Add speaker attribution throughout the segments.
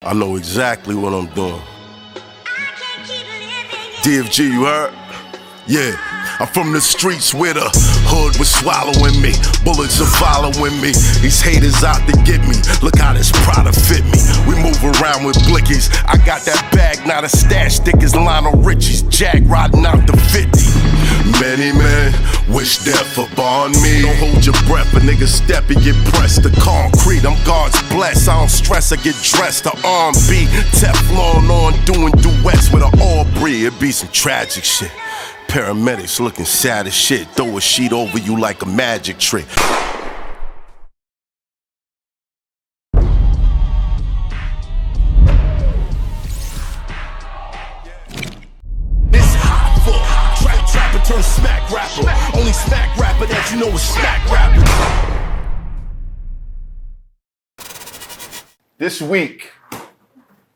Speaker 1: I know exactly what I'm doing. DFG, you heard? Yeah, I'm from the streets where the hood was swallowing me. Bullets are following me. These haters out to get me. Look how this Prada fit me. We move around with blickies. I got that bag, not a stash. Thick as Lionel Richie's. Jack riding out the 50. Many men wish death upon me. Don't hold your breath, a nigga step and get pressed to concrete. I'm God's blessed. I don't stress, I get dressed to R&B. Teflon on, doing duets with an Aubrey. It be some tragic shit. Paramedics looking sad as shit. Throw a sheet over you like a magic trick. This Hoffa, trapper turn smack rapper. Only smack rapper that you know is smack rapper. This week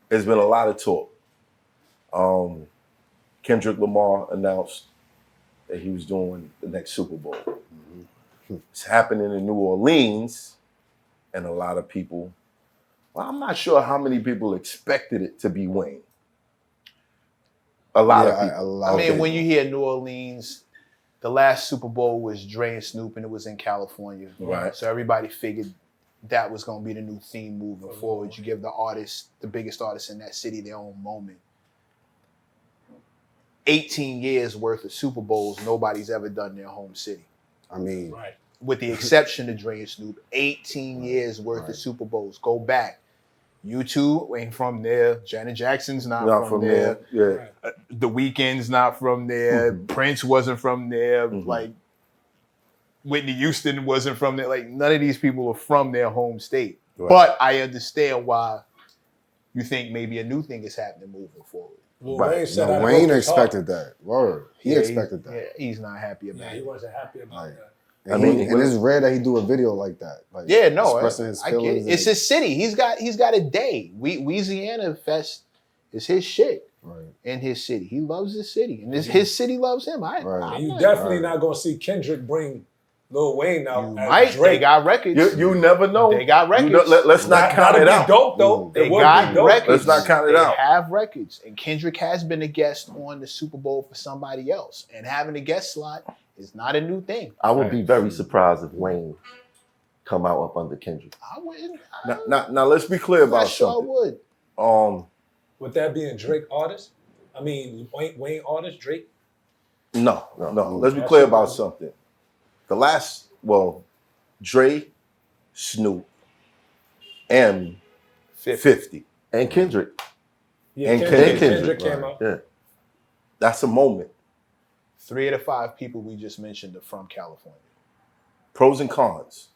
Speaker 1: has been a lot of talk. Kendrick Lamar announced that he was doing the next Super Bowl. It's happening in New Orleans, and a lot of people, well, I'm not sure how many people expected it to be Wayne. A lot of people.
Speaker 2: I mean, when you hear New Orleans, the last Super Bowl was Dre and Snoop, and it was in California.
Speaker 1: Right.
Speaker 2: So everybody figured that was going to be the new theme moving forward. You give the artist, the biggest artist in that city, their own moment. 18 years worth of Super Bowls, nobody's ever done in their home city.
Speaker 3: I mean,
Speaker 2: with the exception of Dre and Snoop, 18 years worth of Super Bowls. Go back. U2 ain't from there. Janet Jackson's not from there.
Speaker 1: Yeah.
Speaker 2: The Weeknd's not from there. Prince wasn't from there. Like Whitney Houston wasn't from there. Like none of these people are from their home state.
Speaker 1: Right.
Speaker 2: But I understand why you think maybe a new thing is happening moving forward.
Speaker 3: Well, Wayne expected that. Word. He expected that.
Speaker 2: Yeah, he's not happy about it.
Speaker 4: He wasn't happy about that.
Speaker 3: And it's rare that he do a video like that. Like,
Speaker 2: yeah, no,
Speaker 3: expressing his
Speaker 2: I get
Speaker 3: feelings.
Speaker 2: it. It's his city. He's got a day. Louisiana Fest is his shit in his city. He loves his city, and his city loves him.
Speaker 4: And you definitely not gonna see Kendrick bring Lil Wayne out.
Speaker 2: Right? They got records.
Speaker 1: You never know.
Speaker 2: They got records.
Speaker 1: Let's not count it out.
Speaker 4: Dope though.
Speaker 2: They got records.
Speaker 1: Let's not count it out.
Speaker 2: They have records, and Kendrick has been a guest on the Super Bowl for somebody else, and having a guest slot is not a new thing.
Speaker 5: I would be very surprised if Wayne come out up under Kendrick.
Speaker 2: I wouldn't.
Speaker 1: Now let's be clear about something.
Speaker 2: I would.
Speaker 4: With that being Drake artist, I mean Wayne artist, Drake.
Speaker 1: No. Let's be clear about something. The last, Dre, Snoop, M, 50.
Speaker 5: And Kendrick.
Speaker 4: Yeah,
Speaker 1: And
Speaker 4: Kendrick came out.
Speaker 5: Yeah.
Speaker 1: That's a moment.
Speaker 2: 3 of the 5 people we just mentioned are from California.
Speaker 1: Pros and cons.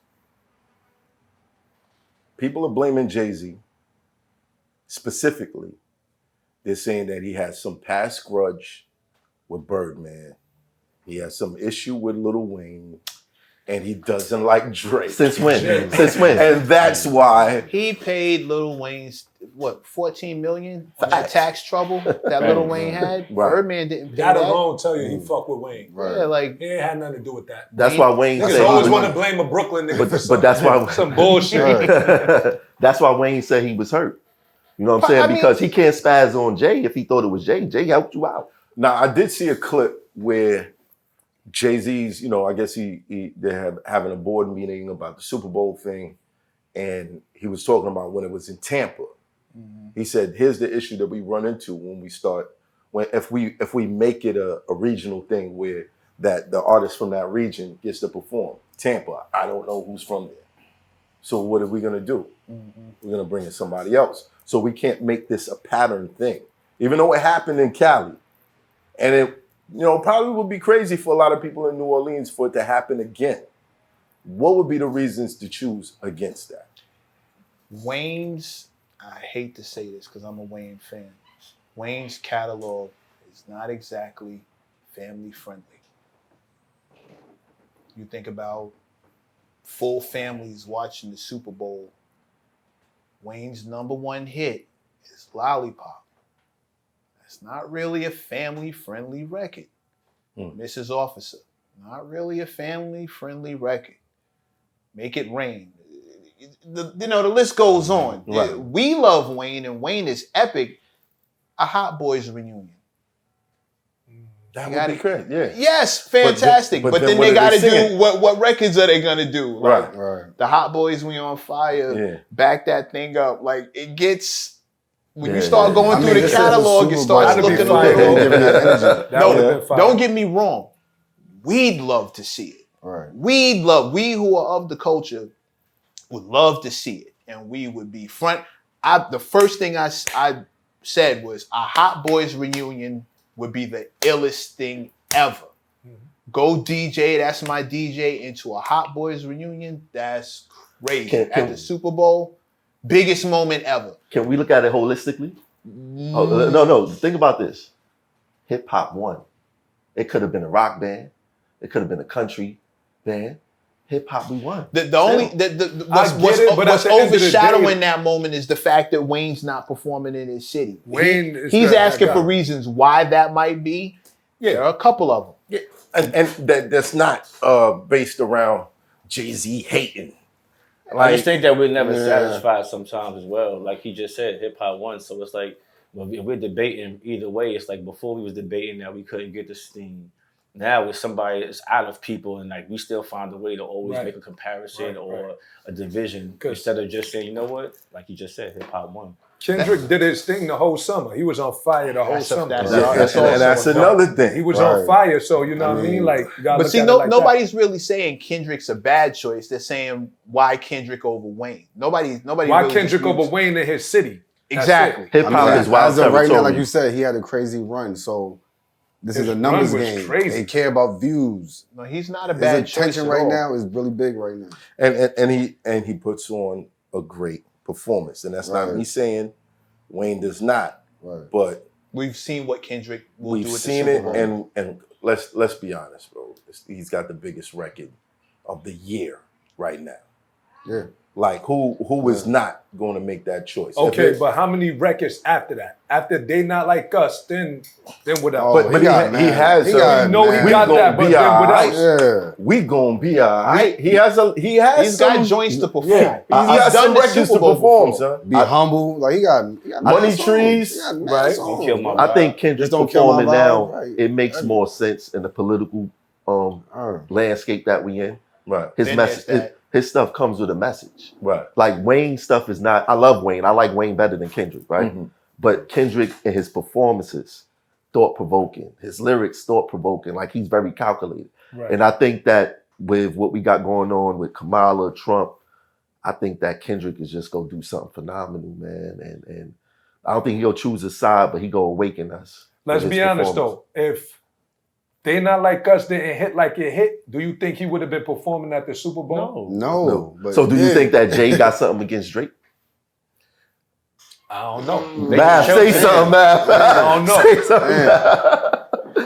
Speaker 1: People are blaming JAYZ. Specifically, they're saying that he has some past grudge with Birdman. He has some issue with Lil Wayne. And he doesn't like Drake.
Speaker 5: Since when? Since when?
Speaker 1: And that's why
Speaker 2: he paid Lil Wayne's $14 million for that tax trouble that Lil Wayne had. Birdman didn't pay
Speaker 4: that alone tell you he fucked with Wayne.
Speaker 2: Yeah, like
Speaker 4: he ain't had nothing to do with that.
Speaker 5: That's why Wayne said
Speaker 4: he always want to blame a Brooklyn nigga for
Speaker 5: but that's why
Speaker 4: some bullshit.
Speaker 5: That's why Wayne said he was hurt. You know what I'm saying? Because he can't spaz on Jay if he thought it was Jay. Jay helped you out.
Speaker 1: Now I did see a clip where Jay-Z's, I guess they're having a board meeting about the Super Bowl thing, and he was talking about when it was in Tampa. He said, "Here's the issue that we run into when if we make it a regional thing where that the artist from that region gets to perform. Tampa, I don't know who's from there. So what are we gonna do? We're gonna bring in somebody else. So we can't make this a pattern thing, even though it happened in Cali, and it." Probably would be crazy for a lot of people in New Orleans for it to happen again. What would be the reasons to choose against that?
Speaker 2: Wayne's, I hate to say this because I'm a Wayne fan. Wayne's catalog is not exactly family friendly. You think about full families watching the Super Bowl. Wayne's #1 hit is Lollipop. It's not really a family-friendly record. Mrs. Officer, not really a family-friendly record. Make It Rain. the list goes on.
Speaker 1: Right.
Speaker 2: We love Wayne, and Wayne is epic. A Hot Boys reunion.
Speaker 1: That would be great. Yeah.
Speaker 2: Yes, fantastic.
Speaker 1: But
Speaker 2: But
Speaker 1: then
Speaker 2: then
Speaker 1: what
Speaker 2: they
Speaker 1: are
Speaker 2: got
Speaker 1: they
Speaker 2: to
Speaker 1: singing?
Speaker 2: do what records are they gonna do? Like,
Speaker 3: Right.
Speaker 2: the Hot Boys, We on Fire.
Speaker 1: Yeah.
Speaker 2: Back that thing up. Like it gets when you
Speaker 5: Yeah,
Speaker 2: start
Speaker 5: yeah.
Speaker 2: going
Speaker 3: I
Speaker 2: through
Speaker 3: mean,
Speaker 2: the
Speaker 3: this is a
Speaker 2: catalog, it
Speaker 3: Super
Speaker 2: starts
Speaker 3: Bowl.
Speaker 4: That'd be
Speaker 2: looking a
Speaker 4: fire.
Speaker 2: little.
Speaker 3: Giving that energy.
Speaker 4: That would've
Speaker 2: No,
Speaker 4: been fire.
Speaker 2: don't get me wrong. We'd love to see it.
Speaker 3: Right.
Speaker 2: We who are of the culture would love to see it, and we would be front. The first thing I said was a Hot Boys reunion would be the illest thing ever. Go DJ, that's my DJ, into a Hot Boys reunion. That's crazy. At the Super Bowl, biggest moment ever.
Speaker 5: Can we look at it holistically? Oh, no. Think about this. Hip hop won. It could have been a rock band. It could have been a country band. Hip hop, we won.
Speaker 2: The only
Speaker 4: I get
Speaker 2: what's
Speaker 4: it, but at the end of the
Speaker 2: overshadowing
Speaker 4: day-
Speaker 2: that moment is the fact that Wayne's not performing in his city.
Speaker 4: Wayne is
Speaker 2: He's
Speaker 4: that
Speaker 2: asking
Speaker 4: guy.
Speaker 2: for reasons why that might be.
Speaker 4: Yeah.
Speaker 2: There are a couple of them.
Speaker 1: Yeah. And that's not based around Jay-Z hating.
Speaker 6: I just think that we're never
Speaker 3: Yeah.
Speaker 6: satisfied sometimes as well. Like he just said, hip hop won. So it's like when we're debating either way, it's like before we was debating that we couldn't get the steam. Now with somebody that's out of people and like we still find a way to always
Speaker 4: Right.
Speaker 6: make a comparison or
Speaker 4: right.
Speaker 6: a division
Speaker 4: 'Cause-
Speaker 6: instead of just saying, you know what? Like you just said, hip hop won.
Speaker 4: Kendrick did his thing the whole summer. He was on fire the whole
Speaker 2: That's a-
Speaker 4: summer.
Speaker 2: that's-
Speaker 1: And that's another
Speaker 4: He
Speaker 1: thing.
Speaker 4: was
Speaker 3: Right.
Speaker 4: on fire, so you know
Speaker 3: I
Speaker 4: what I mean?
Speaker 3: mean-
Speaker 4: Like, you gotta
Speaker 2: But
Speaker 4: look
Speaker 2: see,
Speaker 4: at it like
Speaker 2: nobody's really saying Kendrick's a bad choice. They're saying why Kendrick over Wayne. Nobody.
Speaker 4: that. Why
Speaker 2: really
Speaker 4: Kendrick
Speaker 2: disputes-
Speaker 4: over Wayne in his city? That's
Speaker 2: Exactly.
Speaker 5: Hip
Speaker 3: I
Speaker 5: hop
Speaker 3: mean,
Speaker 5: is wild
Speaker 3: as of right now,
Speaker 5: territory.
Speaker 3: like you said, he had a crazy run. So this
Speaker 4: His
Speaker 3: is a numbers
Speaker 4: run was
Speaker 3: game.
Speaker 4: crazy.
Speaker 3: They care about views.
Speaker 2: No, he's not a
Speaker 3: His
Speaker 2: bad choice
Speaker 3: attention
Speaker 2: at
Speaker 3: right
Speaker 2: all.
Speaker 3: now is really big right now.
Speaker 1: And he puts on a great performance. And that's not
Speaker 3: Right.
Speaker 1: me saying Wayne does not,
Speaker 3: Right.
Speaker 1: but
Speaker 2: We've seen what Kendrick will
Speaker 1: we've
Speaker 2: do at
Speaker 1: seen
Speaker 2: the
Speaker 1: it,
Speaker 2: Super Bowl.
Speaker 1: and let's be honest, bro. He's got the biggest record of the year right now.
Speaker 3: Yeah.
Speaker 1: Like who is not going to make that choice?
Speaker 4: Okay,
Speaker 1: If it-
Speaker 4: but how many records after that? After They Not Like Us, then what else?
Speaker 3: Oh,
Speaker 1: but he
Speaker 3: got
Speaker 1: has.
Speaker 3: He
Speaker 1: a-
Speaker 3: got
Speaker 4: No, he
Speaker 3: mad.
Speaker 4: got that, but
Speaker 1: be
Speaker 4: then what
Speaker 1: alright.
Speaker 4: else?
Speaker 3: Yeah.
Speaker 1: We gonna be alright. He has
Speaker 2: He's
Speaker 1: some,
Speaker 2: got joints to perform.
Speaker 1: Yeah,
Speaker 2: He's
Speaker 1: he got
Speaker 2: done
Speaker 1: some
Speaker 2: the
Speaker 1: records
Speaker 2: Super
Speaker 1: to
Speaker 2: Bowl
Speaker 1: perform,
Speaker 2: before.
Speaker 1: son.
Speaker 3: Be humble. Like he got
Speaker 1: Money
Speaker 3: mad songs.
Speaker 1: Trees,
Speaker 3: He got mad
Speaker 1: right?
Speaker 3: songs,
Speaker 6: Don't kill my
Speaker 3: bro.
Speaker 5: I think Kendrick
Speaker 3: Just don't kill my
Speaker 5: performing
Speaker 3: vibe,
Speaker 5: now,
Speaker 3: right.
Speaker 5: it makes more sense in the political landscape that we in.
Speaker 1: Right,
Speaker 5: His
Speaker 2: Then
Speaker 5: message,
Speaker 2: there's that.
Speaker 5: his stuff comes with a message.
Speaker 1: right.
Speaker 5: Like Wayne stuff is not. I love Wayne. I like Wayne better than Kendrick, right?
Speaker 1: Mhm.
Speaker 5: But Kendrick and his performances, thought provoking. His lyrics, thought provoking. Like he's very calculated.
Speaker 4: Right.
Speaker 5: And I think that with what we got going on with Kamala, Trump, I think that Kendrick is just gonna do something phenomenal, man. And I don't think he'll choose a side, but he gonna awaken us.
Speaker 4: Let's
Speaker 5: with
Speaker 4: be
Speaker 5: his
Speaker 4: honest
Speaker 5: performance.
Speaker 4: though. If They Not Like Us didn't hit like it hit, do you think he would have been performing at the Super Bowl?
Speaker 3: No. But
Speaker 5: So do you
Speaker 3: yeah.
Speaker 5: think that Jay got something against Drake?
Speaker 4: I don't know.
Speaker 5: Math, say something, Math.
Speaker 4: I don't know.
Speaker 5: Say something,
Speaker 3: Man.
Speaker 5: Math.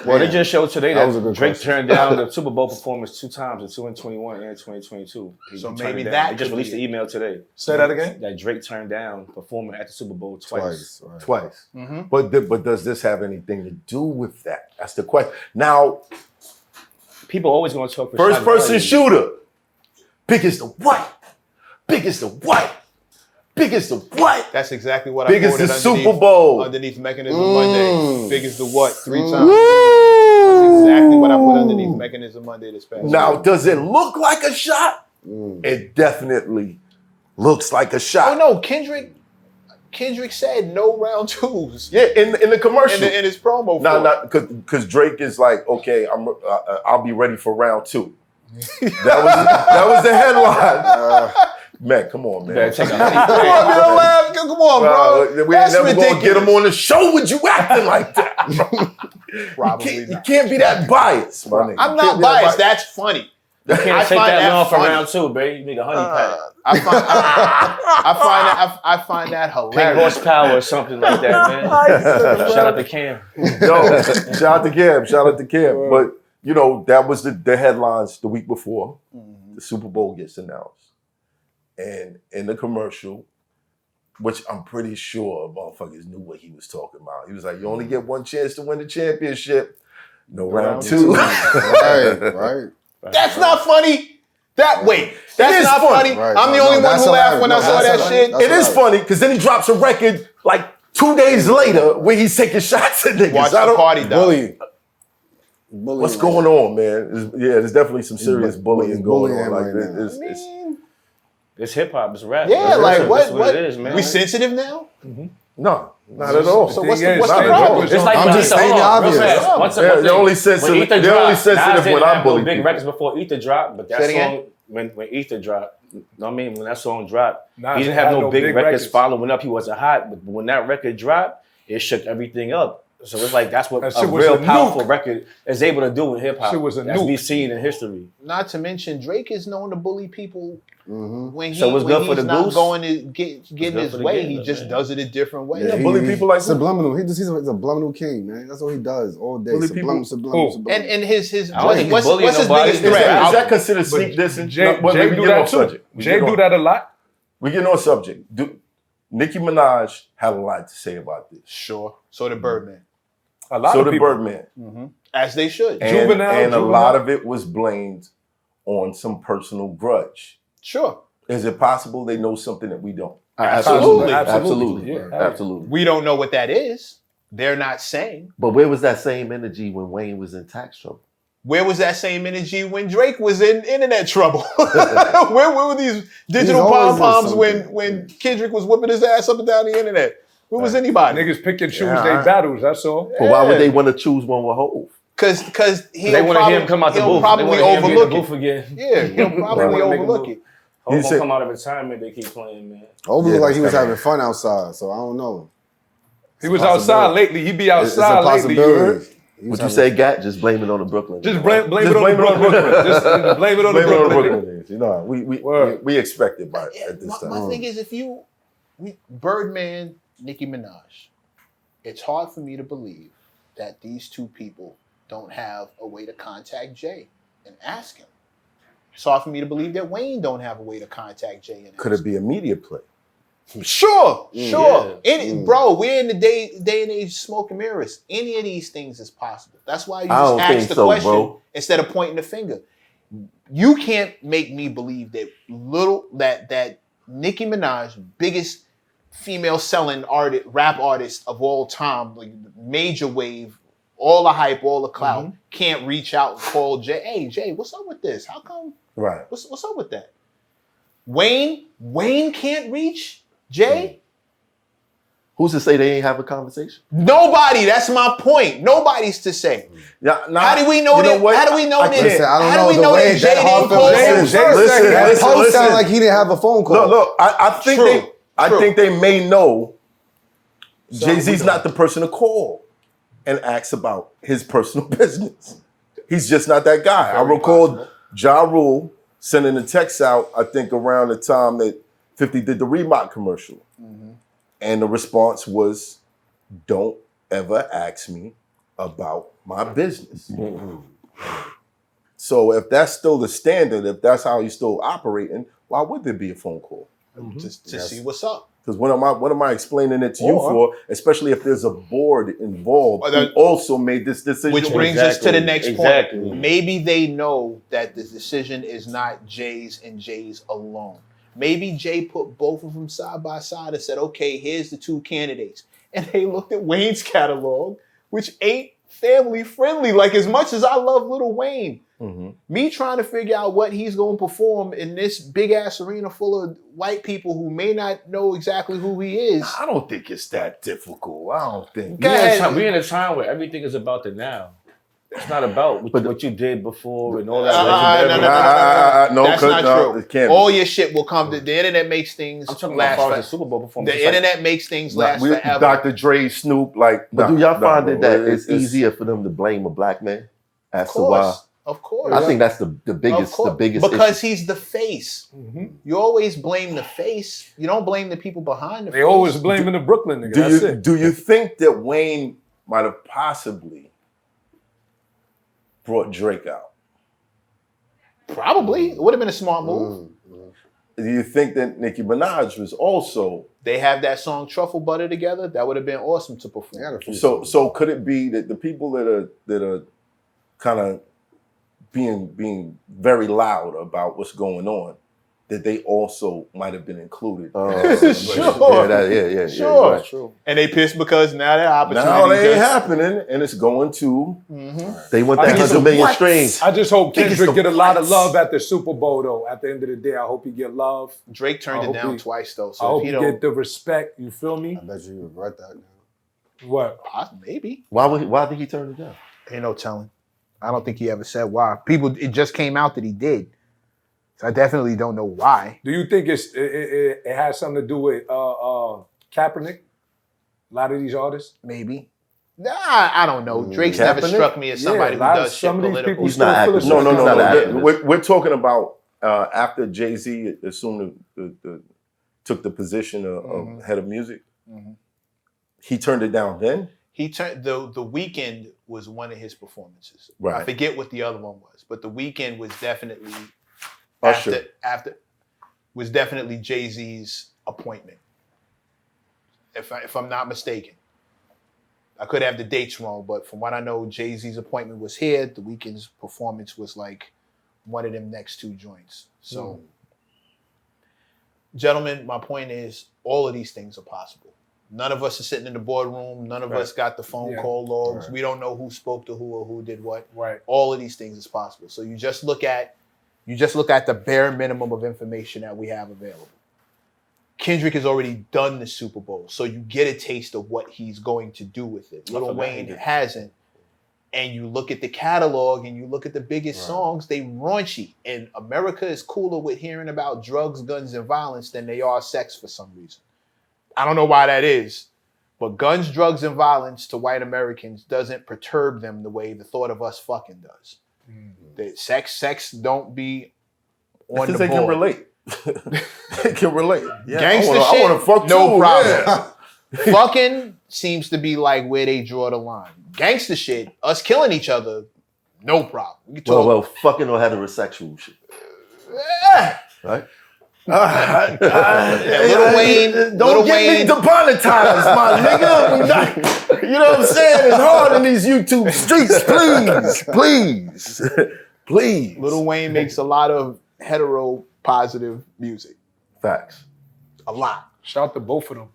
Speaker 6: Well, they just showed today
Speaker 3: That was a
Speaker 6: that
Speaker 3: good
Speaker 6: Drake
Speaker 3: question.
Speaker 6: turned down the Super Bowl performance 2 times, in 2021 and 2022.
Speaker 2: So
Speaker 6: turned
Speaker 2: maybe
Speaker 6: it down.
Speaker 2: that
Speaker 6: They just
Speaker 2: could
Speaker 6: released
Speaker 2: be
Speaker 6: the email today.
Speaker 4: Say that again?
Speaker 6: That Drake turned down performing at the Super Bowl twice.
Speaker 3: Right.
Speaker 1: Twice.
Speaker 2: Mhm.
Speaker 1: But does this have anything to do with that? That's the question. Now,
Speaker 6: People always going to talk for
Speaker 1: first
Speaker 6: shot
Speaker 1: person
Speaker 6: value.
Speaker 1: shooter. Biggest the what? Biggest the what? Biggest the what?
Speaker 2: That's exactly what
Speaker 1: Biggest
Speaker 2: I quoted
Speaker 1: the
Speaker 2: underneath,
Speaker 1: Super Bowl.
Speaker 2: underneath Mechanism Monday. Biggest the what? 3 times. That's
Speaker 1: Woo!
Speaker 2: exactly what I put underneath Mechanism Monday this past
Speaker 1: Now,
Speaker 2: week.
Speaker 1: does it look like a shot? It definitely looks like a
Speaker 2: Oh
Speaker 1: shot.
Speaker 2: no, Kendrick said no round twos
Speaker 1: Yeah, in the commercial.
Speaker 2: in his promo.
Speaker 1: No,
Speaker 2: for it.
Speaker 1: not because Drake is like, okay, I'll be ready for round 2. That was the headline. Man, come on, man.
Speaker 6: Better take a
Speaker 2: Come on, man, don't laugh. Come on, bro.
Speaker 1: We ain't
Speaker 2: That's
Speaker 1: never gonna get
Speaker 2: ridiculous.
Speaker 1: him on the show with you acting like that.
Speaker 2: Probably
Speaker 1: You
Speaker 2: not.
Speaker 1: can't be that biased, my nigga.
Speaker 2: I'm
Speaker 1: You
Speaker 2: not
Speaker 1: can't be that
Speaker 2: biased. That's funny.
Speaker 6: You can't
Speaker 2: I
Speaker 6: take
Speaker 2: find
Speaker 6: that
Speaker 2: that
Speaker 6: long for
Speaker 2: funny.
Speaker 6: round 2, baby. You need a honey pack.
Speaker 2: I find that
Speaker 6: Pink
Speaker 2: hilarious.
Speaker 6: horsepower or something like that, man. Shout out to Cam.
Speaker 1: Yo, shout out to Cam. Shout out to Cam. But you know, that was the headlines the week before. The Super Bowl gets announced. And in the commercial, which I'm pretty sure motherfuckers knew what he was talking about. He was like, you only get one chance to win the championship. No round 2.
Speaker 3: Right.
Speaker 2: That's not funny. That's
Speaker 1: is
Speaker 2: not funny.
Speaker 3: Right.
Speaker 2: I'm the
Speaker 3: No,
Speaker 2: only one
Speaker 3: that's
Speaker 2: who laughed
Speaker 3: hilarious.
Speaker 2: when
Speaker 3: No,
Speaker 2: I saw
Speaker 3: that's
Speaker 2: that
Speaker 3: hilarious.
Speaker 2: shit.
Speaker 3: That's
Speaker 1: It is
Speaker 3: hilarious.
Speaker 1: funny because then he drops a record like 2 days later where he's taking shots at niggas.
Speaker 2: Watch
Speaker 1: I
Speaker 2: the
Speaker 1: don't-
Speaker 2: party die.
Speaker 3: Bullying.
Speaker 1: What's going on, man? There's definitely some serious bullying going on. Like,
Speaker 3: right now.
Speaker 6: It's hip hop. It's rap.
Speaker 2: Yeah,
Speaker 6: That's
Speaker 2: like
Speaker 6: it.
Speaker 2: what?
Speaker 6: That's what it is, man.
Speaker 2: We sensitive now?
Speaker 1: no, not at all.
Speaker 2: So what's the
Speaker 4: Thing is,
Speaker 2: problem?
Speaker 6: It's like
Speaker 3: I'm
Speaker 6: when
Speaker 3: just
Speaker 6: Ether-
Speaker 3: saying
Speaker 6: hold
Speaker 3: the
Speaker 6: on, real
Speaker 3: obvious.
Speaker 6: fast. Once
Speaker 1: They're only sensitive-
Speaker 6: when Ether
Speaker 1: they're only
Speaker 6: dropped,
Speaker 1: sensitive
Speaker 6: Nas didn't
Speaker 1: when I
Speaker 6: have no
Speaker 1: bully
Speaker 6: big
Speaker 1: people.
Speaker 6: records before Ether dropped, but that
Speaker 2: Say it again?
Speaker 6: song when Ether dropped, you know what I mean, when that song dropped,
Speaker 4: Nas
Speaker 6: he didn't have no big records following up. He wasn't hot, but when that record dropped, it shook everything up. So it's like that's what
Speaker 4: That
Speaker 6: a
Speaker 4: shit was
Speaker 6: real
Speaker 4: a
Speaker 6: powerful
Speaker 4: nuke.
Speaker 6: record is able to do in hip hop.
Speaker 4: Shit was a
Speaker 6: That's
Speaker 4: nuke.
Speaker 6: be seen in history.
Speaker 2: Not to mention Drake is known to bully people when
Speaker 6: So what's good
Speaker 2: he's
Speaker 6: for the
Speaker 2: not
Speaker 6: goose?
Speaker 2: going to getting
Speaker 6: good
Speaker 2: his
Speaker 6: for the
Speaker 2: way.
Speaker 6: gander,
Speaker 2: He just
Speaker 6: man.
Speaker 2: does it a different way.
Speaker 1: Yeah, bully people like that.
Speaker 3: subliminal. He's a subliminal king, man. That's all he does all day.
Speaker 1: Bully
Speaker 3: Subliminal,
Speaker 1: people.
Speaker 3: subliminal,
Speaker 4: Who?
Speaker 3: subliminal.
Speaker 2: And his
Speaker 6: I don't think he's
Speaker 2: what's
Speaker 6: bullying
Speaker 2: his
Speaker 6: nobody.
Speaker 2: biggest
Speaker 6: Is
Speaker 2: threat?
Speaker 1: Is
Speaker 2: I'll-
Speaker 1: that considered sneak dissing?
Speaker 4: Jay
Speaker 1: Well,
Speaker 4: do
Speaker 1: get
Speaker 4: that
Speaker 1: off
Speaker 4: too.
Speaker 1: subject.
Speaker 4: Jay do that a lot.
Speaker 1: We get on subject. Nicki Minaj had a lot to say about this.
Speaker 2: Sure. So did Birdman.
Speaker 4: A lot
Speaker 1: So
Speaker 4: of
Speaker 1: did
Speaker 4: people.
Speaker 1: Birdman.
Speaker 2: As they should.
Speaker 1: And,
Speaker 4: Juvenile,
Speaker 1: and a
Speaker 4: Juvenile.
Speaker 1: lot of it was blamed on some personal grudge.
Speaker 2: Sure.
Speaker 1: Is it possible they know something that we don't?
Speaker 2: Absolutely.
Speaker 6: Absolutely.
Speaker 4: Yeah.
Speaker 5: Absolutely.
Speaker 2: We don't know what that is. They're not saying.
Speaker 5: But where was that same energy when Wayne was in tax trouble?
Speaker 2: Where was that same energy when Drake was in internet trouble? where were these digital
Speaker 3: He's always in
Speaker 2: pom-poms
Speaker 3: something.
Speaker 2: when Kendrick was whipping his ass up and down the internet? Where was anybody?
Speaker 4: Niggas pick and choose
Speaker 1: Yeah,
Speaker 4: their
Speaker 1: I-
Speaker 4: battles. That's all.
Speaker 5: But why would they want to choose one with Hov?
Speaker 2: Because
Speaker 6: They want to hear him come out the
Speaker 2: he'll
Speaker 6: booth.
Speaker 2: probably
Speaker 6: They wanna hear him get in
Speaker 2: overlook
Speaker 6: the
Speaker 2: it.
Speaker 6: booth again.
Speaker 2: Yeah, he'll probably
Speaker 6: They wanna make him
Speaker 2: overlook
Speaker 6: move.
Speaker 2: it.
Speaker 6: Hope
Speaker 1: You
Speaker 6: gonna
Speaker 1: said-
Speaker 6: come out of retirement. They keep playing, man.
Speaker 3: Hov
Speaker 1: Yeah,
Speaker 3: looked like he was
Speaker 1: that's
Speaker 3: having fun outside, so I don't know.
Speaker 4: He was
Speaker 3: possibility.
Speaker 4: outside lately. He be
Speaker 3: It's a
Speaker 4: outside lately. You heard?
Speaker 3: possibility. He was
Speaker 5: Would you
Speaker 3: having-
Speaker 5: say, Gat? Just blame it on the Brooklyn.
Speaker 4: Just blame it
Speaker 1: Just
Speaker 4: on the
Speaker 1: blame it on
Speaker 4: Brooklyn.
Speaker 1: Brooklyn.
Speaker 4: Just blame it on the
Speaker 1: Blame it on the
Speaker 4: Brooklyn.
Speaker 1: Brooklyn. You know,
Speaker 4: Word.
Speaker 1: we expect it by
Speaker 2: Yeah,
Speaker 1: at this
Speaker 2: my
Speaker 1: time.
Speaker 2: thing is, Birdman, Nicki Minaj, it's hard for me to believe that these two people don't have a way to contact Jay and ask him. It's hard for me to believe that Wayne don't have a way to contact Jay and
Speaker 1: Could
Speaker 2: ask
Speaker 1: it be a media play?
Speaker 2: him. Sure.
Speaker 5: Yeah.
Speaker 2: Bro, we're in the day and age of smoke and mirrors. Any of these things is possible. That's why you
Speaker 5: I
Speaker 2: just
Speaker 5: don't
Speaker 2: ask
Speaker 5: think
Speaker 2: the
Speaker 5: so,
Speaker 2: question
Speaker 5: bro.
Speaker 2: instead of pointing the finger. You can't make me believe that that Nicki Minaj, biggest female selling rap artist of all time, like major wave, all the hype, all the clout, can't reach out and call Jay. Hey Jay, what's up with this? How come?
Speaker 1: Right.
Speaker 2: What's up with that? Wayne can't reach Jay.
Speaker 5: Who's to say they ain't have a conversation?
Speaker 2: Nobody. That's my point. Nobody's to say.
Speaker 1: Yeah, nah,
Speaker 2: How do we know
Speaker 1: you
Speaker 2: that?
Speaker 1: what?
Speaker 2: How do we know
Speaker 1: I
Speaker 2: that?
Speaker 1: can't
Speaker 3: say, I don't
Speaker 2: how
Speaker 3: know
Speaker 2: do we
Speaker 3: the
Speaker 2: know
Speaker 3: way
Speaker 2: that Jay
Speaker 3: that
Speaker 2: didn't
Speaker 3: Hoffa
Speaker 2: call
Speaker 3: was
Speaker 2: him
Speaker 3: saying.
Speaker 2: first?
Speaker 1: Listen,
Speaker 3: That
Speaker 1: listen,
Speaker 3: post
Speaker 1: listen.
Speaker 3: sounded like he didn't have a phone call.
Speaker 1: Look. I think
Speaker 2: True.
Speaker 1: I
Speaker 2: True.
Speaker 1: think they may know Jay-Z's not the person to call and ask about his personal business. He's just not that guy. I recall Ja Rule sending a text out, I think around the time that 50 did the Reebok commercial. And the response was, don't ever ask me about my business. So if that's still the standard, if that's how he's still operating, why would there be a phone call?
Speaker 2: Just to see what's up.
Speaker 1: Because what am I explaining it to you for? Especially if there's a board involved who
Speaker 2: that-
Speaker 1: also made this decision.
Speaker 2: Which brings us to the next
Speaker 6: Exactly.
Speaker 2: point. Maybe they know that the decision is not Jay's and Jay's alone. Maybe Jay put both of them side by side and said, okay, here's the two candidates. And they looked at Wayne's catalog, which ain't family friendly. Like, as much as I love Lil Wayne, me trying to figure out what he's going to perform in this big ass arena full of white people who may not know exactly who he is.
Speaker 1: I don't think it's that difficult. I don't think.
Speaker 2: Go ahead.
Speaker 6: We're in a time where everything is about the now. It's not about what you did before and all that. legendary-
Speaker 1: No,
Speaker 2: That's not true.
Speaker 1: it can't.
Speaker 2: All your shit will come. The internet makes things
Speaker 6: I'm talking
Speaker 2: last
Speaker 6: about
Speaker 2: forever.
Speaker 6: the Super Bowl performance.
Speaker 2: The internet makes things last forever.
Speaker 1: Dr. Dre, Snoop, like.
Speaker 5: But do y'all find
Speaker 1: bro,
Speaker 5: it that it's easier for them to blame a black man as
Speaker 2: Of
Speaker 5: to why?
Speaker 2: course. Of course.
Speaker 5: I think that's the
Speaker 2: Of
Speaker 5: biggest
Speaker 2: course.
Speaker 5: issue.
Speaker 2: Because he's the face. You always blame the face. You don't blame the people behind the face.
Speaker 4: They always blaming the Brooklyn nigga. That's it.
Speaker 1: Do you think that Wayne might have possibly brought Drake out?
Speaker 2: Probably. It would have been a smart move.
Speaker 1: Do you think that Nicki Minaj was also
Speaker 2: They have that song Truffle Butter together. That would have been awesome to perform.
Speaker 1: so? Could it be that the people that are kind of being very loud about what's going on, that they also might have been included.
Speaker 2: Sure.
Speaker 5: Yeah.
Speaker 2: That's true. And they pissed because now their opportunity.
Speaker 1: Now they ain't happening, and it's going to.
Speaker 5: They want that 100 million streams.
Speaker 4: I just hope
Speaker 1: Think it's
Speaker 4: Kendrick
Speaker 1: the
Speaker 4: get a lot of
Speaker 1: whites.
Speaker 4: love at the Super Bowl, though. At the end of the day, I hope he get love.
Speaker 2: Drake turned
Speaker 4: I
Speaker 2: it
Speaker 4: hope
Speaker 2: down
Speaker 4: he-
Speaker 2: twice though.
Speaker 4: I
Speaker 2: So
Speaker 4: hope
Speaker 2: if
Speaker 4: he
Speaker 2: he don't,
Speaker 4: get the respect. You feel me?
Speaker 3: I bet you regret that now.
Speaker 4: What?
Speaker 2: maybe.
Speaker 5: Why did he turn it down?
Speaker 2: Ain't no telling. I don't think he ever said why. It just came out that he did. So I definitely don't know why.
Speaker 4: Do you think it has something to do with Kaepernick? A lot of these artists.
Speaker 2: Maybe. Nah, I don't know. Drake's never
Speaker 1: Kaepernick?
Speaker 2: struck me as somebody
Speaker 4: a lot
Speaker 2: who
Speaker 4: of
Speaker 2: does shit
Speaker 4: some of these
Speaker 2: political.
Speaker 4: people
Speaker 5: He's
Speaker 4: still
Speaker 5: not
Speaker 4: feel
Speaker 5: active.
Speaker 4: a
Speaker 1: No,
Speaker 4: certain
Speaker 1: no,
Speaker 5: He's not
Speaker 1: no.
Speaker 5: active.
Speaker 1: We're talking about after Jay-Z assumed took the position of head of music. He turned it down then?
Speaker 2: He turned the Weeknd was one of his performances.
Speaker 1: Right.
Speaker 2: I forget what the other one was, but the Weeknd was definitely
Speaker 1: Usher.
Speaker 2: after was definitely Jay-Z's appointment. If I'm not mistaken. I could have the dates wrong, but from what I know, Jay-Z's appointment was here. The Weeknd's performance was like one of them next two joints. So, gentlemen, my point is all of these things are possible. None of us are sitting in the boardroom. None of us got the phone call logs. We don't know who spoke to who or who did what.
Speaker 4: Right.
Speaker 2: All of these things is possible. So you just look at the bare minimum of information that we have available. Kendrick has already done the Super Bowl, so you get a taste of what he's going to do with it. Lil Wayne hasn't. And you look at the catalog and you look at the biggest songs, they raunchy. And America is cooler with hearing about drugs, guns, and violence than they are sex for some reason. I don't know why that is, but guns, drugs, and violence to white Americans doesn't perturb them the way the thought of us fucking does. That sex don't be on
Speaker 1: Because
Speaker 2: the
Speaker 1: they can
Speaker 2: board.
Speaker 1: relate. They can relate. Yeah,
Speaker 2: Gangster
Speaker 1: I
Speaker 2: shit,
Speaker 1: wanna fuck
Speaker 2: no
Speaker 1: too,
Speaker 2: problem.
Speaker 1: yeah.
Speaker 2: Fucking seems to be like where they draw the line. Gangster shit, us killing each other, no problem. We can talk.
Speaker 5: Well, fucking or heterosexual shit,
Speaker 2: Eh.
Speaker 5: right?
Speaker 2: Lil Wayne,
Speaker 1: Don't get me demonetized, my nigga. We not, you know what I'm saying? It's hard in these YouTube streets. Please.
Speaker 2: Lil Wayne makes a lot of hetero positive music.
Speaker 5: Facts.
Speaker 2: A lot.
Speaker 4: Shout out to both of them.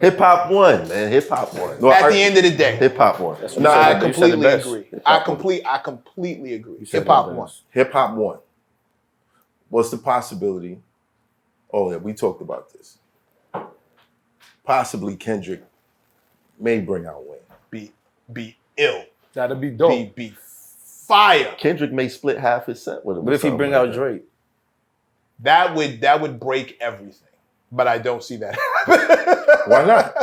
Speaker 5: Hip hop won, man. Hip hop won.
Speaker 2: At the end of the day,
Speaker 5: Hip hop won.
Speaker 1: Nah,
Speaker 2: I
Speaker 1: you said it
Speaker 2: completely
Speaker 1: best.
Speaker 2: agree.
Speaker 5: Hip-hop
Speaker 2: I completely agree.
Speaker 5: said
Speaker 2: Hip hop
Speaker 5: it
Speaker 2: won.
Speaker 5: best.
Speaker 1: Hip hop won. What's the possibility? Oh, yeah, we talked about this. Possibly Kendrick may bring out Wayne.
Speaker 2: Be ill.
Speaker 4: That'd be dope.
Speaker 2: Be fire.
Speaker 5: Kendrick may split half his set with him.
Speaker 6: But if he bring out Drake,
Speaker 2: That would break everything. But I don't see that.
Speaker 1: Why not?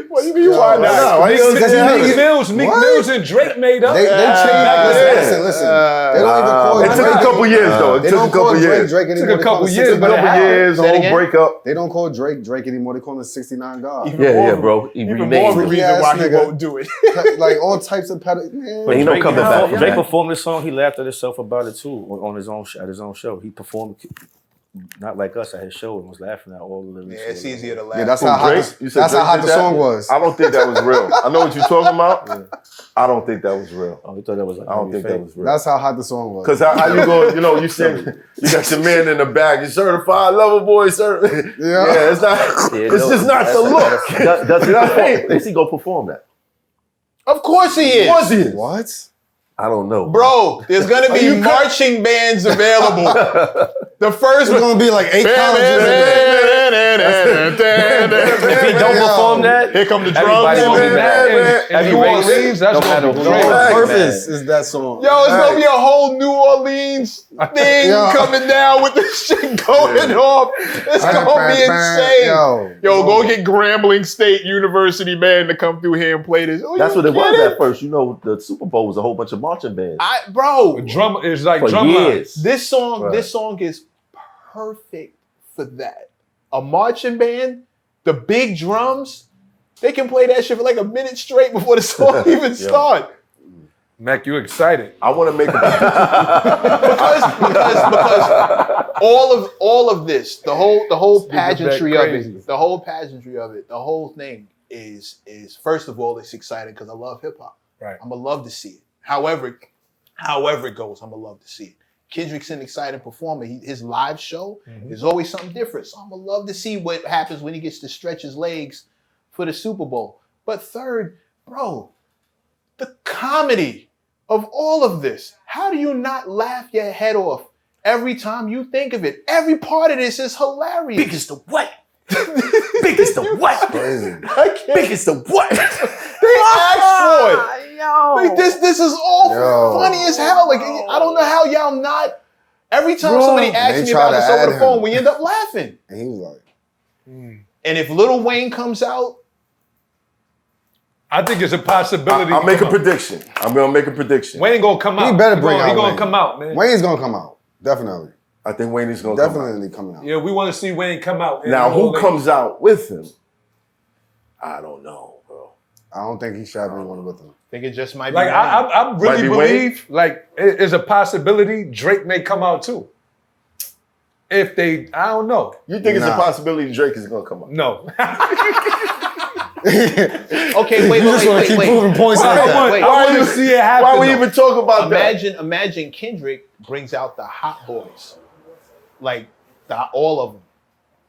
Speaker 2: What do you mean? Why not?
Speaker 1: Why you
Speaker 3: Because
Speaker 4: Meek Mills and Drake made up.
Speaker 3: They changed. Listen. They don't even call
Speaker 1: It took a couple years, though. It
Speaker 3: They
Speaker 1: took a
Speaker 3: don't call
Speaker 1: couple
Speaker 3: Drake
Speaker 1: years.
Speaker 3: Drake anymore.
Speaker 4: Took a
Speaker 3: They call
Speaker 4: couple
Speaker 3: him
Speaker 4: years,
Speaker 3: 69
Speaker 4: but it
Speaker 3: God.
Speaker 4: happened.
Speaker 2: Say it
Speaker 1: whole
Speaker 2: again?
Speaker 1: breakup.
Speaker 3: They don't call Drake anymore. They call him 69 God.
Speaker 5: Yeah, bro. He
Speaker 2: Even more
Speaker 5: renamed
Speaker 2: reason
Speaker 5: it.
Speaker 3: Ass
Speaker 2: why he
Speaker 3: nigga.
Speaker 2: won't do it.
Speaker 3: Like all types of man.
Speaker 5: But he don't coming back from
Speaker 6: Drake
Speaker 5: that.
Speaker 6: performed this song. He laughed at himself about it too on his own at his own show. He performed not like us at his show and was laughing at all the lyrics.
Speaker 2: Yeah, it's easier to laugh.
Speaker 3: Yeah, that's
Speaker 1: Who,
Speaker 3: how hot.
Speaker 1: Drake? You said
Speaker 3: That's how
Speaker 1: Drake
Speaker 3: hot
Speaker 1: did
Speaker 3: the
Speaker 1: that?
Speaker 3: song was.
Speaker 1: I don't think that was real. I know what you're talking about. I don't think that was real.
Speaker 6: Oh, he thought that was like
Speaker 1: I don't
Speaker 6: maybe
Speaker 1: think that
Speaker 6: fake.
Speaker 1: was real.
Speaker 3: That's how hot the song was.
Speaker 1: Because how you go, you know, you said you got your man in the back, you certified lover boy, certified.
Speaker 3: Yeah.
Speaker 1: Yeah, it's not.
Speaker 5: Yeah,
Speaker 1: It's
Speaker 5: no,
Speaker 1: just not the look.
Speaker 5: Does he
Speaker 1: You know what I mean?
Speaker 5: perform? Is he go perform that?
Speaker 2: Of course he is.
Speaker 1: Was he?
Speaker 3: What?
Speaker 5: I don't know,
Speaker 2: Bro, there's gonna be
Speaker 1: you
Speaker 2: marching bands available. The first
Speaker 3: It's
Speaker 2: one.
Speaker 3: gonna be like 8 colleges.
Speaker 6: If he don't perform that,
Speaker 2: Here come the
Speaker 6: everybody
Speaker 2: drums.
Speaker 6: gonna be mad.
Speaker 4: In
Speaker 6: Every
Speaker 4: New
Speaker 6: race,
Speaker 4: Orleans, that's
Speaker 6: no
Speaker 4: gonna
Speaker 6: matter
Speaker 4: be
Speaker 6: who
Speaker 4: great.
Speaker 6: you are,
Speaker 3: Purpose
Speaker 6: man.
Speaker 3: is that song.
Speaker 2: Yo, it's gonna be a whole New Orleans thing
Speaker 3: Yeah.
Speaker 2: coming down with this shit going off. It's gonna be insane. Yo, go get Grambling State University band to come through here and play this. Oh,
Speaker 5: That's
Speaker 2: you
Speaker 5: what it was
Speaker 2: kidding?
Speaker 5: at first. You know, the Super Bowl was a whole bunch of marching bands
Speaker 2: Bro,
Speaker 4: Drum is like
Speaker 5: for
Speaker 4: drum line.
Speaker 5: years.
Speaker 2: this song
Speaker 5: Right.
Speaker 2: is perfect for that. A marching band, the big drums, they can play that shit for like a minute straight before the song even starts.
Speaker 4: Mac, you excited?
Speaker 1: I want to make a
Speaker 2: because all of this, the whole
Speaker 4: Speak
Speaker 2: pageantry
Speaker 4: that
Speaker 2: of
Speaker 4: crazy.
Speaker 2: it, the whole thing is first of all, it's exciting because I love hip hop.
Speaker 4: Right.
Speaker 2: I'm gonna love to see it. However, However it goes, I'm gonna love to see it. Kendrick's an exciting performer. His live show is always something different. So I'm gonna love to see what happens when he gets to stretch his legs for the Super Bowl. But third, bro, the comedy of all of this. How do you not laugh your head off every time you think of it? Every part of this is hilarious.
Speaker 6: Big as the what? Big as the what?
Speaker 3: Crazy.
Speaker 6: Big as the what?
Speaker 2: They asked for it. Like this is all funny as hell. Like I don't know how y'all not. Every time somebody asks me about this over the phone, we end up laughing.
Speaker 3: And he was like,
Speaker 2: And if Lil Wayne comes out,
Speaker 4: I think it's a possibility.
Speaker 1: I'll make a prediction. I'm gonna make a prediction.
Speaker 4: Wayne gonna come out.
Speaker 3: he better bring out
Speaker 4: He gonna
Speaker 3: Wayne.
Speaker 4: come out, man.
Speaker 3: Wayne's gonna come out. Definitely.
Speaker 1: I think Wayne is gonna come out.
Speaker 3: Definitely coming out.
Speaker 4: Yeah, we want to see Wayne come out.
Speaker 1: Now, who comes out with him? I don't know, bro.
Speaker 3: I don't think he should have anyone with him.
Speaker 2: I think it just might be
Speaker 4: Like
Speaker 2: Wayne.
Speaker 4: I
Speaker 1: Might
Speaker 4: really
Speaker 1: be
Speaker 4: believe like it's a possibility Drake may come out too. If they, I don't know.
Speaker 1: You think it's a
Speaker 3: Nah.
Speaker 1: possibility Drake is gonna come out?
Speaker 4: No.
Speaker 2: Okay, wait,
Speaker 3: You just want to keep proving points like that.
Speaker 2: wait.
Speaker 4: I want to see it happen.
Speaker 1: Why we
Speaker 4: though.
Speaker 1: even talk about that?
Speaker 2: Imagine Kendrick brings out the hot boys, like all of them,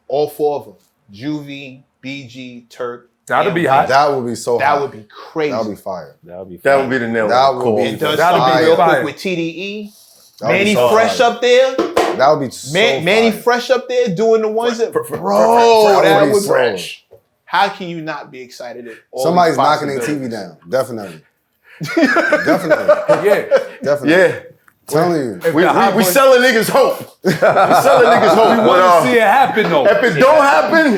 Speaker 2: all 4 of them: Juvie, BG, Turk.
Speaker 4: That'd be
Speaker 2: and
Speaker 4: hot.
Speaker 2: Wayne.
Speaker 3: That would be so
Speaker 2: That
Speaker 3: hot.
Speaker 2: would be crazy.
Speaker 3: That would be fire.
Speaker 6: That would be
Speaker 1: That
Speaker 6: fun.
Speaker 1: would be the nail.
Speaker 3: That
Speaker 1: of the
Speaker 3: would
Speaker 1: cold.
Speaker 3: be
Speaker 2: It does
Speaker 4: That'd
Speaker 2: something
Speaker 4: be
Speaker 2: real
Speaker 4: fire.
Speaker 2: quick with TDE.
Speaker 3: That would be
Speaker 2: Manny
Speaker 3: so
Speaker 2: Fresh
Speaker 3: fire.
Speaker 2: up there.
Speaker 3: That would be so
Speaker 2: Manny
Speaker 3: fire.
Speaker 2: Fresh up there doing the ones that, bro,
Speaker 3: That
Speaker 2: that
Speaker 3: would be
Speaker 2: would
Speaker 3: so-
Speaker 2: fresh. How can you not be excited at all
Speaker 3: Somebody's
Speaker 2: these
Speaker 3: knocking their
Speaker 2: possibilities?
Speaker 3: TV down. Definitely. Definitely.
Speaker 4: Yeah.
Speaker 3: Definitely.
Speaker 1: Yeah.
Speaker 3: Telling you.
Speaker 4: If
Speaker 1: We
Speaker 4: the hot boy-
Speaker 1: selling niggas hope. We selling niggas hope.
Speaker 4: We want to see it happen though.
Speaker 1: If it don't happen,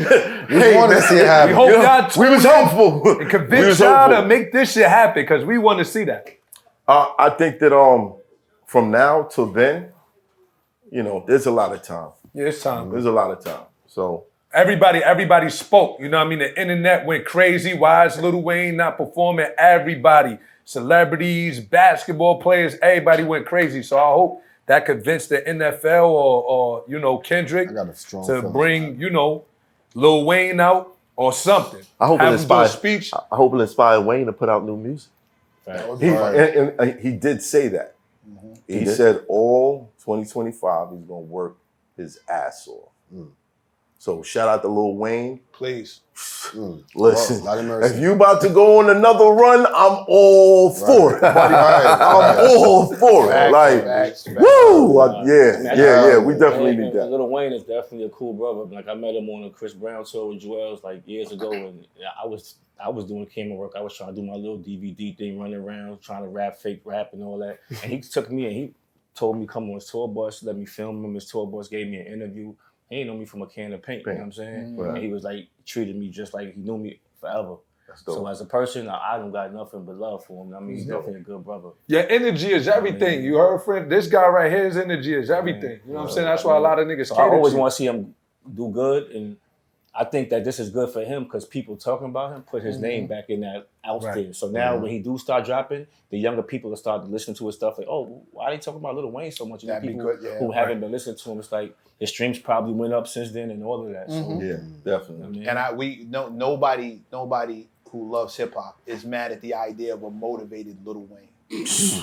Speaker 3: We want to see it
Speaker 4: We
Speaker 3: happen.
Speaker 4: hope
Speaker 1: you know,
Speaker 4: y'all
Speaker 1: we was hopeful.
Speaker 4: and
Speaker 1: We
Speaker 4: convince
Speaker 1: was
Speaker 4: y'all
Speaker 1: hopeful.
Speaker 4: to make this shit happen because we want to see that.
Speaker 1: I think that from now till then, you know, there's a lot of time.
Speaker 4: Yeah, it's time.
Speaker 1: There's a lot of time. So
Speaker 4: Everybody spoke. You know what I mean? The internet went crazy. Why is Lil Wayne not performing? Everybody, celebrities, basketball players, everybody went crazy. So I hope that convinced the NFL or you know, Kendrick
Speaker 3: I got a strong
Speaker 4: to
Speaker 3: feeling.
Speaker 4: bring, you know, Lil Wayne out or something.
Speaker 5: I hope
Speaker 4: Have
Speaker 5: it
Speaker 4: him do a
Speaker 5: inspires.
Speaker 4: speech.
Speaker 5: I hope it inspires Wayne to put out new music.
Speaker 1: he did say that. He
Speaker 5: did?
Speaker 1: said all 2025 he's gonna work his ass off. So shout out to Lil Wayne.
Speaker 2: Please.
Speaker 1: Listen,
Speaker 3: Lord, mercy.
Speaker 1: if you about to go on another run, I'm all for it. I'm all for it. Like,
Speaker 2: Facts.
Speaker 1: woo!
Speaker 6: Man,
Speaker 1: Yeah. We definitely
Speaker 6: and
Speaker 1: need that.
Speaker 6: Lil Wayne is definitely a cool brother. Like I met him on a Chris Brown tour with Joel's like years ago, and I was doing camera work. I was trying to do my little DVD thing, running around trying to rap, fake rap, and all that. And he took me and he told me come on his tour bus, let me film him. His tour bus gave me an interview. He ain't know me from a can of paint. You know what I'm saying?
Speaker 1: Right.
Speaker 6: And he was like treated me just like he knew me forever.
Speaker 1: That's dope.
Speaker 6: So as a person, I don't got nothing but love for him. I mean, he's definitely a good brother.
Speaker 4: Your energy is everything. You heard, friend? This guy right here, his energy is everything. You know what I'm saying? That's why a lot of niggas
Speaker 6: So I
Speaker 4: cater
Speaker 6: always
Speaker 4: to.
Speaker 6: want to see him do good, and I think that this is good for him because people talking about him put his name back in that out
Speaker 4: Right.
Speaker 6: there. So now when he do start dropping, the younger people will start to listen to his stuff like, oh, why they talking about Lil Wayne so much? And the
Speaker 2: That'd be
Speaker 6: people
Speaker 2: good, yeah,
Speaker 6: who haven't been listening to him, it's like his streams probably went up since then and all of that. So,
Speaker 1: Yeah, definitely.
Speaker 2: And nobody who loves hip hop is mad at the idea of a motivated Lil Wayne.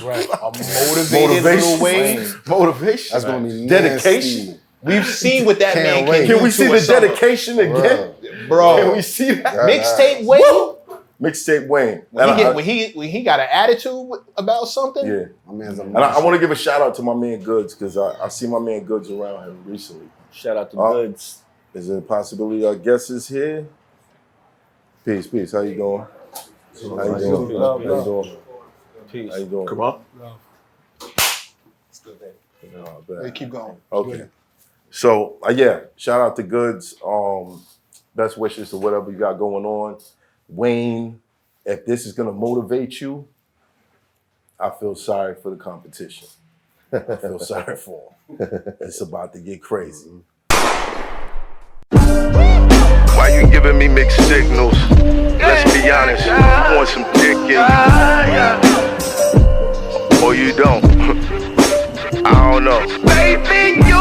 Speaker 4: Right.
Speaker 2: A motivated Lil Wayne.
Speaker 1: Motivation.
Speaker 3: That's going to be
Speaker 1: Dedication.
Speaker 3: nasty.
Speaker 2: We've seen what that
Speaker 3: Can't
Speaker 2: man
Speaker 3: wait.
Speaker 2: can do
Speaker 1: Can we
Speaker 2: to
Speaker 1: see
Speaker 2: a
Speaker 1: the
Speaker 2: summer.
Speaker 1: dedication again?
Speaker 2: Bro.
Speaker 1: Can we see that?
Speaker 2: Mixtape Wayne.
Speaker 1: Mixtape Wayne.
Speaker 2: When he got an attitude about something.
Speaker 1: Yeah.
Speaker 3: My man's a
Speaker 1: And I want to give a shout out to my man Goods because I see my man Goods around here recently.
Speaker 6: shout out to
Speaker 1: Oh.
Speaker 6: Goods.
Speaker 1: Is there a possibility our guest is here? Peace. How you doing? How you doing?
Speaker 4: Love,
Speaker 1: How you doing?
Speaker 6: Peace.
Speaker 1: How you doing?
Speaker 5: Come on.
Speaker 1: Oh, bad.
Speaker 2: Hey, keep going.
Speaker 1: Okay. So yeah, shout out to Goods. Best wishes to whatever you got going on. Wayne, if this is gonna motivate you, I feel sorry for the competition. I feel sorry for them. It's about to get crazy.
Speaker 7: Why you giving me mixed signals? Let's be honest, you want some dick in you. Or you don't. I don't know. Baby, you